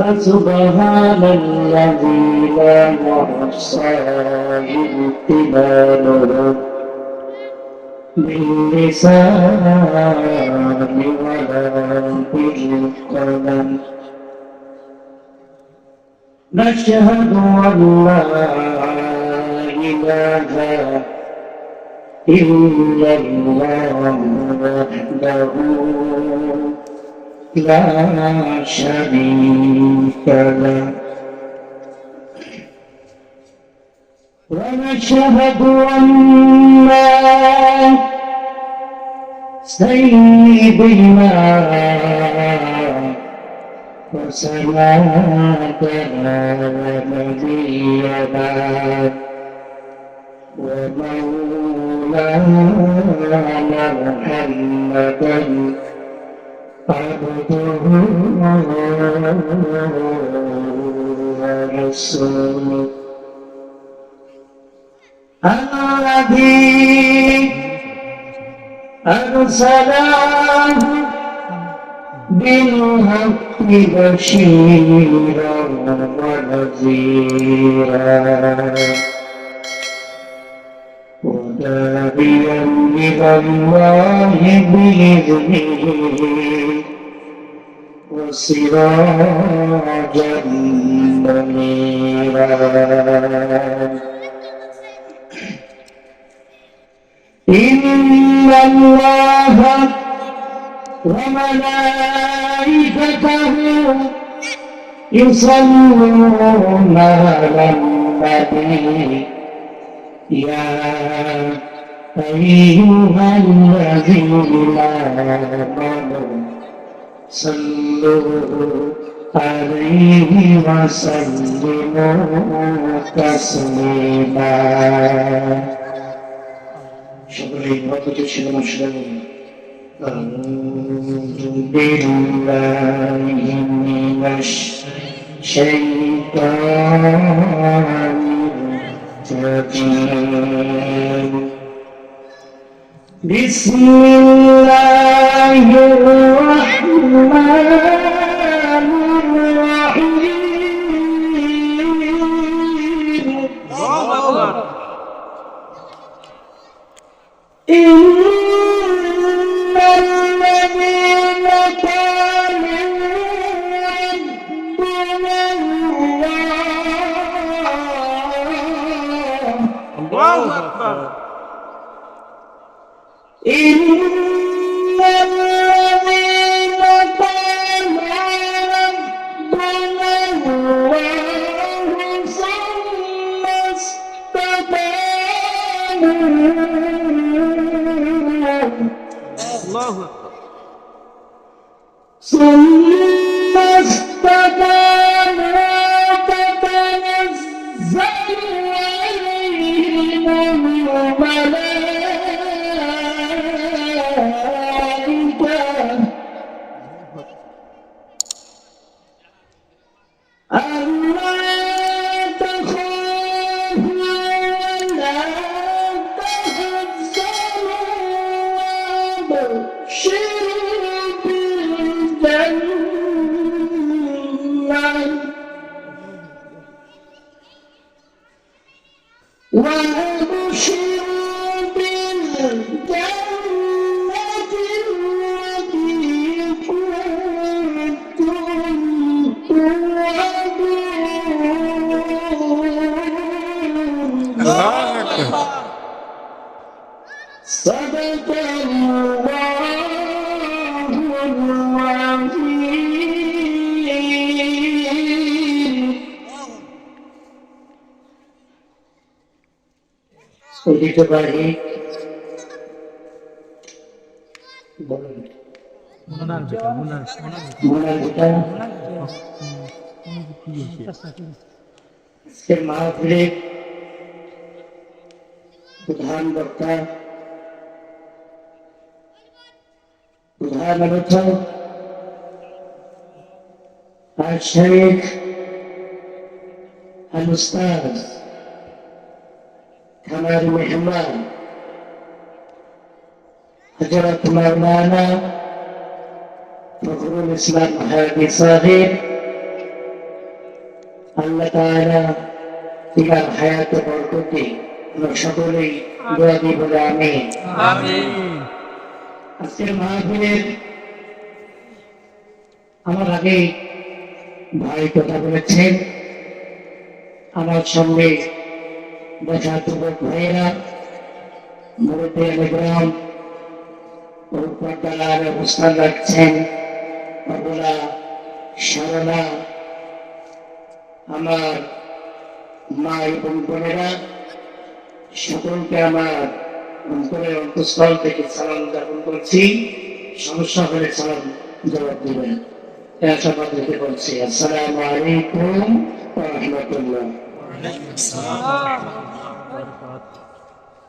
فسبحان الذي لا يحصى امتنانه باللسان ولا بالقلم. نشهد أن لا إله إلا الله وحده لا شريك له، ونشهد أن سيدنا وسندنا ونبينا ومولانا محمدا عبده ورسوله الذي أرسله بالحق بشيرا ونذيرا وداعيا إلى الله بإذنه وسراجا منيرا. إن الله وملائكته يصلون على النبي يا أيها الذين آمنوا صلوا عليه وسلموا تسليما. সকলেই মতটি ছিল মুসলিম। أعوذ بالله من الشيطان الرجيم. بسم الله الرحمن الرحيم. إن الذين كانوا ربنا الله أكبر. إن الذين كانوا ربنا الله ثم استقاموا ثم استقاموا تتنزل عليهم الملائكة ألا تخافوا ولا تحزنوا وأبشروا بالجنة التي كنتم توعدون. صدق الله العظيم. ঐতিহ্যবাহী আজকের মাহফিলের প্রধান বক্তা, প্রধান আলোচক الشيخ الأستاذ كمال محمد حضرة مولانا فخر الإسلام هادي صاحب আল্লাহ তাআলা তিনার হায়াতে বরকতে আমরা সকলেই দোয়া দিই বলে আমিন। আজকের মাহফিলের আমার আগে ভাই কথা বলেছেন, আমার সঙ্গে বসা যুবক ভাইয়েরা মুরব্বিয়ান পর্দার অবস্থান রাখছেন, অবলা সারনা, আমার মা এবং বোনেরা, সকলকে আমার অন্তরের অন্তঃস্থল থেকে সালাম জ্ঞাপন করছি। সমস্যা হলে সালাম জবাব দিবেন। আপনাদেরকে বলছি আসসালামু আলাইকুম ওয়া রাহমাতুল্লাহ।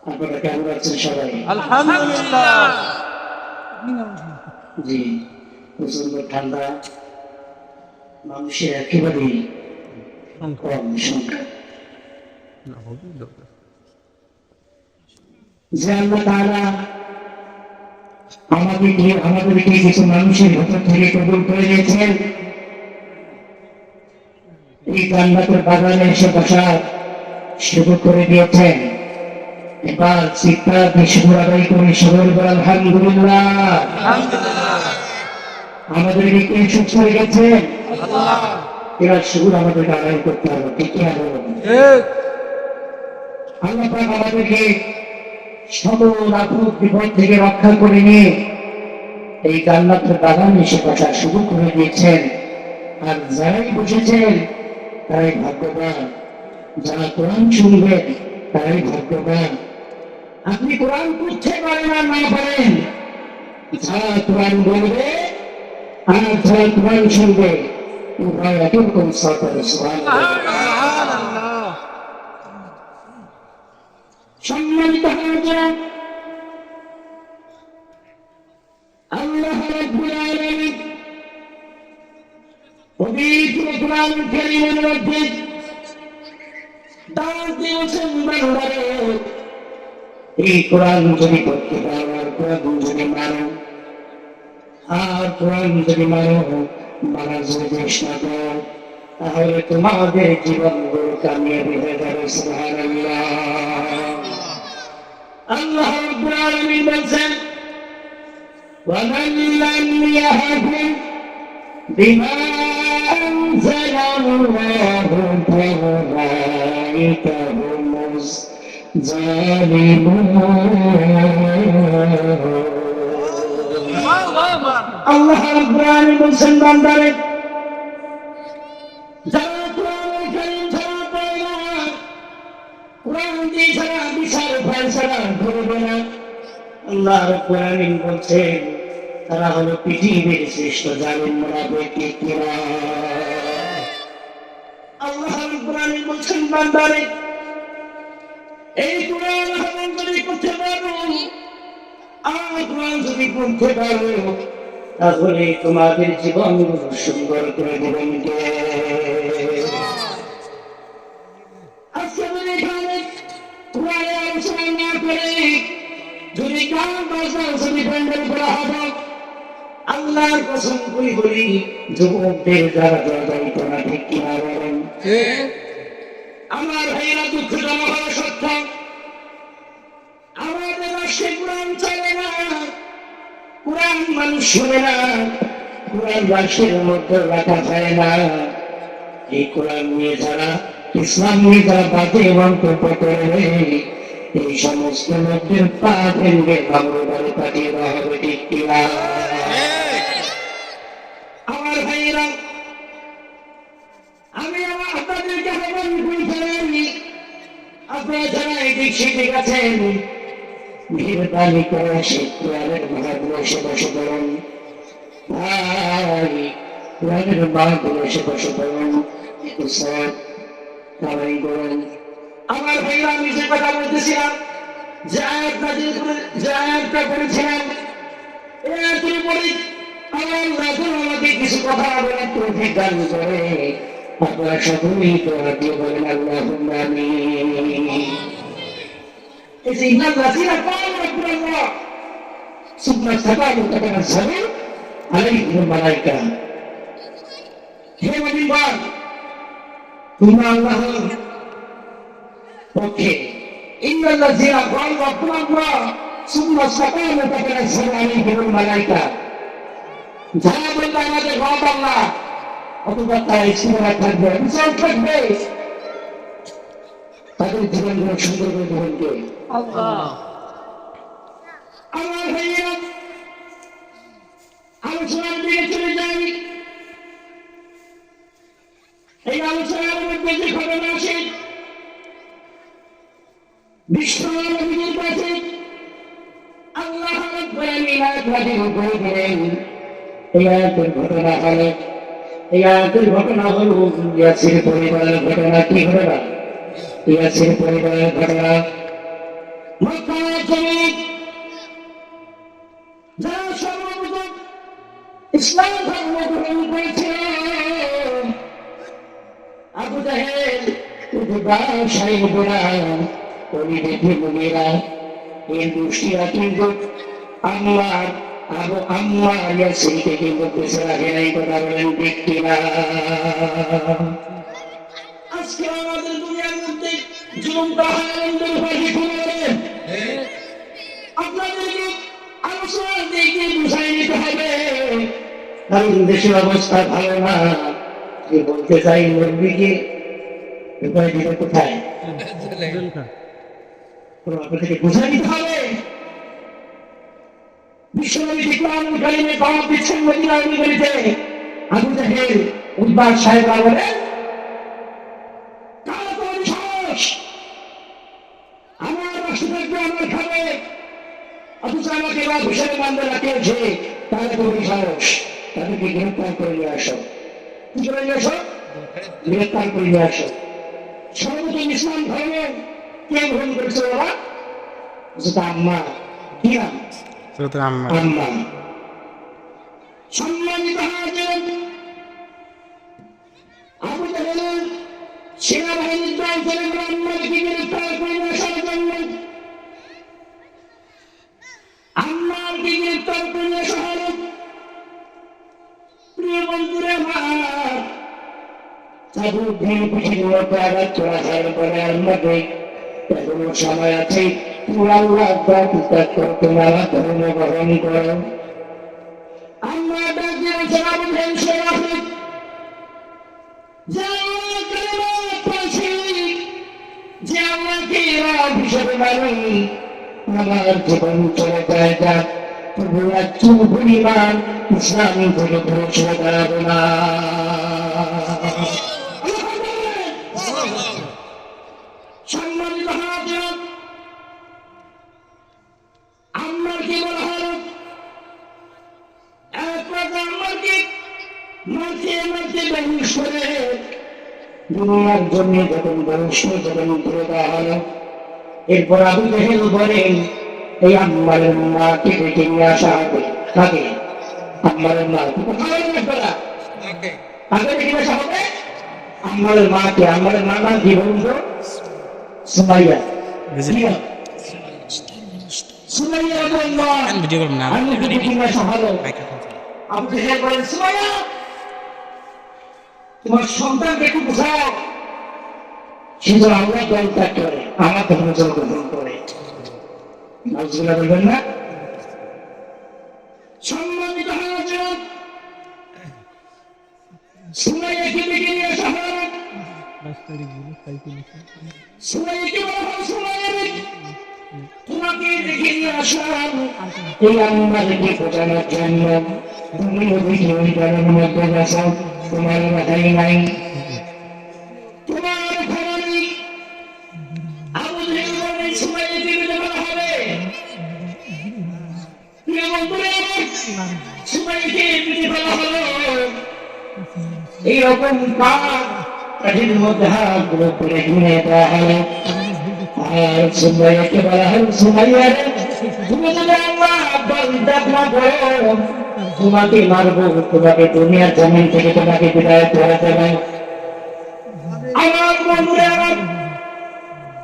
আপনারা কেমন আছেন সবাই? আলহামদুলিল্লাহ। জি, প্রচন্ড ঠান্ডা, মানুষের একেবারেই কম সংখ্যা। যে আল্লাহ তাআলা আমাদেরকে কিছু মানুষের ভেতর থেকে কবুল করে নিয়েছেন, এই জান্নাতের বাগানে এসে বসার সুযোগ করে দিয়েছেন। এবার চিৎকার দিয়ে শুকর আদায় করি, সবাই বল আলহামদুলিল্লাহ। আমাদেরকে কে সুস্থ হয়ে গেছে? এবার শুকুর আমাদেরকে আদায় করতে হবে, ঠিক কিনা বলুন? আল্লাহ পাক আমাদেরকে সকল আপদ বিপদ থেকে রক্ষা করে নিয়ে এই জান্নাতের বাগানে এসে বসার সুযোগ করে দিয়েছেন। আর যারাই বসেছেন তারাই ভাগ্যবান, যারা কোরআন শুনবেন তারাই ভাগ্যবান। আপনি কোরআন পড়তে পারেন আর না পারেন, যারা কোরআন বলবে আর যারা কোরআন শুনবে উভয় একই রকম সরকারের সম্মানিত হাজিরান, আল্লাহ রাব্বুল আলামিন পবিত্র কোরআন কারীমের মধ্যে দাওয়াত দিয়েছেন, বান্দারে এই কোরআন যদি পড়তে পারো আর কোরআন যদি মানো, আর কোরআন যদি মানার যদি চেষ্টা করো, তাহলে তোমাদের জীবনগুলো কামিয়াবি হয়ে যাবে। সুবহানাল্লাহ। আল্লাহ রাব্বুল আলামিন বলেন, ومن لم يحكم بما أنزل الله فأولئك هم الظالمون। আল্লাহ রাব্বুল আলামিন বলেন, বান্দারে যারা কোরআন কারীম ছাড়া পড়ে না, কোরআন দিয়ে ছাড়া বিচার ফয়সালা করবে না, আল্লাহ রাব্বুল আলামিন বলছেন তারা হলো পৃথিবীর শ্রেষ্ঠ জালিম মুনাফিক। ঠিক কিনা? আল্লাহ রাব্বুল আলামিন বলছেন, বান্দারে এই কোরআন আমল যদি করতে পারো আর কোরআন যদি পড়তে পারো, তাহলে তোমাদের জীবনগুলো সুন্দর করে দেবেন কে? আজকে যদি এখানে কোরআনের আলোচনা না করে যদি গান বাজনা যদি প্যান্ডেল করা হবে, আল্লাহর কসম করে বলি যুবকদের যারা যাইত না। ঠিক কিনা বলেন? আমার ভাইয়েরা, দুঃখজনক হওয়া সত্য আমাদের রাষ্ট্রে কোরআন চলে না, কোরআন মানুষ শুনে না, কোরআন রাষ্ট্রের মধ্যে রাখা যায় না। এই কোরআন নিয়ে যারা, ইসলাম নিয়ে যারা বাজে মন্তব্য করবে, এই সমস্ত লোকদের পা ভেঙে মামুর বাড়ি পাঠিয়ে দেওয়া হবে। ঠিক কিনা? আমার ভাইয়েরা, আমি আপনাদেরকে আহ্বান করি, আপনারা যারা এদিক সেদিক আছেন, মেহরবানি করে সেই কোরআনের মাহফিলে এসে বসে পড়ুন। ভাই, কোরআনের মাহফিলে এসে বসে পড়ুন, একটু সওয়াব কামাই করুন। আমার ভাইরা, আমি যে কথা বলতেছিলাম, যে আয়াতটা করেছিলাম, এই আয়াতের পরে আমার রাসূল আমাকে কিছু কথা বলার তৌফিক দান করে। আপনারা সকলেই দোয়া দিয়ে বলেন আল্লাহুম্মা আমিন। এই যে ইন্নাল লাযীনা ক্বালু রাব্বুনাল্লাহ সুম্মা ইসতাকামু তাতানাজ্জালু আলাইহিমুল মালায়েকা। হে মুমিনগণ, ইমান আল্লাহর পক্ষে ইন্নাল্লাযীনা ক্বালু রাব্বুনাল্লাহ সুম্মা ইসতাকামু তাতানাজ্জালু আলাইহিমুল মালায়েকা, যারা বলবে আমাদের রব আল্লাহ, অতঃপর তারা ইস্তিকামত থাকবে, বিচার থাকবে, তাদের জীবনগুলো সুন্দর করে দেবেন কে? আল্লাহ। আমার ভাইয়া আলোচনার দিকে চলে যাই। এই আলোচনার মধ্যে যে ঘটনা আসে বিশ্ব নবীর কাছে আল্লাহ রাব্বুল আলামিন আয়াতের উপরে দিলেন। এই আয়াতের ঘটনা হলো ইয়াসির পরিবারের ঘটনা। কি ঘটনা? ইয়াসির পরিবারের ঘটনা। মক্কার জমিন যারা সর্বপ্রথম ইসলাম ধর্ম গ্রহণ করেছিল, আবু জাহেল, উতবা, সাইয়্যিদুনা, ওলীদ ইবনে মুগীরা, এই দুষ্টিরা কিন্তু আম্মার ইয়াসিরকে কিন্তু পিছে রাখে নাই। কথা বলেন ঠিক কিনা? আজকে আমাদের দুনিয়ার মধ্যে জুলুমটা হয় আনন্দের ফাঁকি খুলে। আপনাদেরকে আলোচনার দিকে বুঝাই নিতে হবে, কারণ দেশের অবস্থা ভালো না। কি বলতে চাই, মুরব্বীকে উপায় দিতে কোথায়? আপনাদেরকে বুঝাই নিতে হবে। বিশ্বনবী ইকরামুল কারীমে দাওয়াত দিচ্ছেন মদিনার নগরীতে। আবু জাহেল, উতবা সাহেবরা বলে, কারা তোর সাহস আমার রাষ্ট্র থাকবে, আমার খাবে, অথচ আমাকে বা হিসেবে বান্ধব রাখিয়েছে, তারা তোর সাহস, তাদেরকে গ্রেফতার করে নিয়ে আসো। কি করে নিয়ে আসো? গ্রেফতার করে নিয়ে আসো। সর্বপ্রথম ইসলাম ধর্ম কে গ্রহণ করেছে? ওরা আম্মা। কি নাম? আম্মা। সম্মানিত হাজির, আবু জাহেল সেনাবাহিনীর দল চলে গেল আম্মাকে গ্রেফতার করে নিয়ে আসার জন্য। আম্মাকে গ্রেফতার করে নিয়ে আসা হল। প্রিয় বন্ধুরা আমার, চাবুক পিছিয়ে মতো আঘাত করা হয় পরে আম্মাকে এখনো সময় আছে, তুমি আল্লাহ ত্যাগ করো, তোমার ধর্ম গ্রহণ করো। আম্মা ডাক দিয়েছেন আবু জাহেল সেনাকে, যে আল্লাহকে রব হিসেবে মানি, আমার জীবন চলে যায় যাক, তবু একটু পরিমাণ ইসলাম থেকে দূরে সরে দাঁড়াবো না। সম্মানিত হাজির, আম্মাকে বলা হলো, একমাত্র আম্মাকে মারতে মারতে বেহুশ করে দুনিয়ার জন্য যখন বেহুশ যখন ধরে দেওয়া হলো। এরপর আবু জাহেল বলেন, এই আম্মার মাকে ডেকে নিয়ে আসা হবে। কাকে? আম্মার মা। আগে ডেকে আসা হবে আম্মার মাকে। আম্মার মা নাম কি বলুন তো? সুমাইয়া। সুমাইয়া তোমার সন্তানকে একটু বোঝাও, সে যেন আল্লাহ দল ত্যাগ করে, আমার ধর্ম যেন গ্রহণ করে। নাউজুবিল্লাহ বলবেন না? সম্মানিত হাজির, সুমাইয়াকে ডেকে নিয়ে আসা হলো। সুমাইয়াকে বলা হলো, সুমাইয়া তোমাকে ডেকে নিয়ে আসলাম এই আম্মাকে বোঝানোর জন্য। তুমি ওদিকে ওই দলের মধ্যে গেছো, তোমার মাথায় নাই, তোমার খবর নেই। আবু জাহেল বলে, সুমাইয়াকে বলা হবে, সুমাইয়াকে বলা হলো। এইরকম কাঠের মধ্যে হাতগুলো করে ঘুরে দেওয়া হলো। আর সুমাইয়াকে বলা হলো, সুমাইয়া রে, তুমি যদি আল্লাহ ত্যাগ না করো, তোমাকে মারবো, তোমাকে দুনিয়ার জমিন থেকে তোমাকে বিদায় করে দেবে। আমার বন্ধুরা, আমার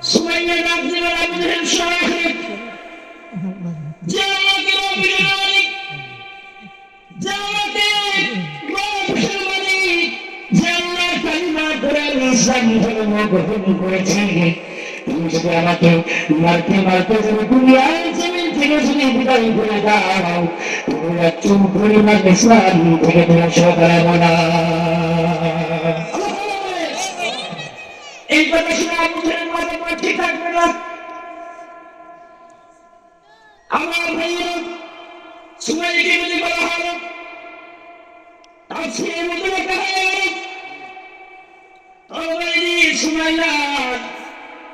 সুমাইয়া ডাক দিলেন আবু জাহেল সেনাকে, যে আমাকে মালিক, যে আমাকে মালিক, যে আল্লাহর কালিমা ধরে ইসলাম ধর্ম গ্রহণ করেছি, তুমি যদি আমাকে মারতে মারতে যদি দুনিয়ার জমিন থেকে যদি বিদায় করে দাও, তুমি চুপ পরিমাণ ইসলাম থেকে তুমি সরাবো না। এই কথা শুনে আমাদের মাথা ঠিক থাকবে না। আমার ভাইয়েরা সুমাইয়াকে যদি বলা হলো আজকে মতো একটা হয়ে গেল, সুমাইয়া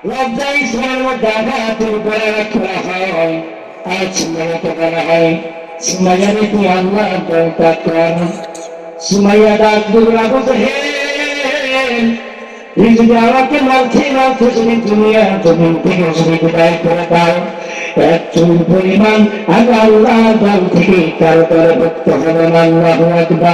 লজ্জা ইসলামের মধ্যে আঘাতের করে রাখা হয়। আর সুমাইয়াকে বলা হয়, সুমাইয়া নাকি আল্লাহ দরকার। সুমাইয়া ডাক দুর্গা বলতে, হে যদি আমাকে মারতে মারতে যদি দুনিয়া জমিন থেকে যদি বিদায় করে দাও, এক চুল পরিমাণ আমি আল্লাহ দল থেকে কারো করে ভক্ত হবেন। আল্লাহু আকবার।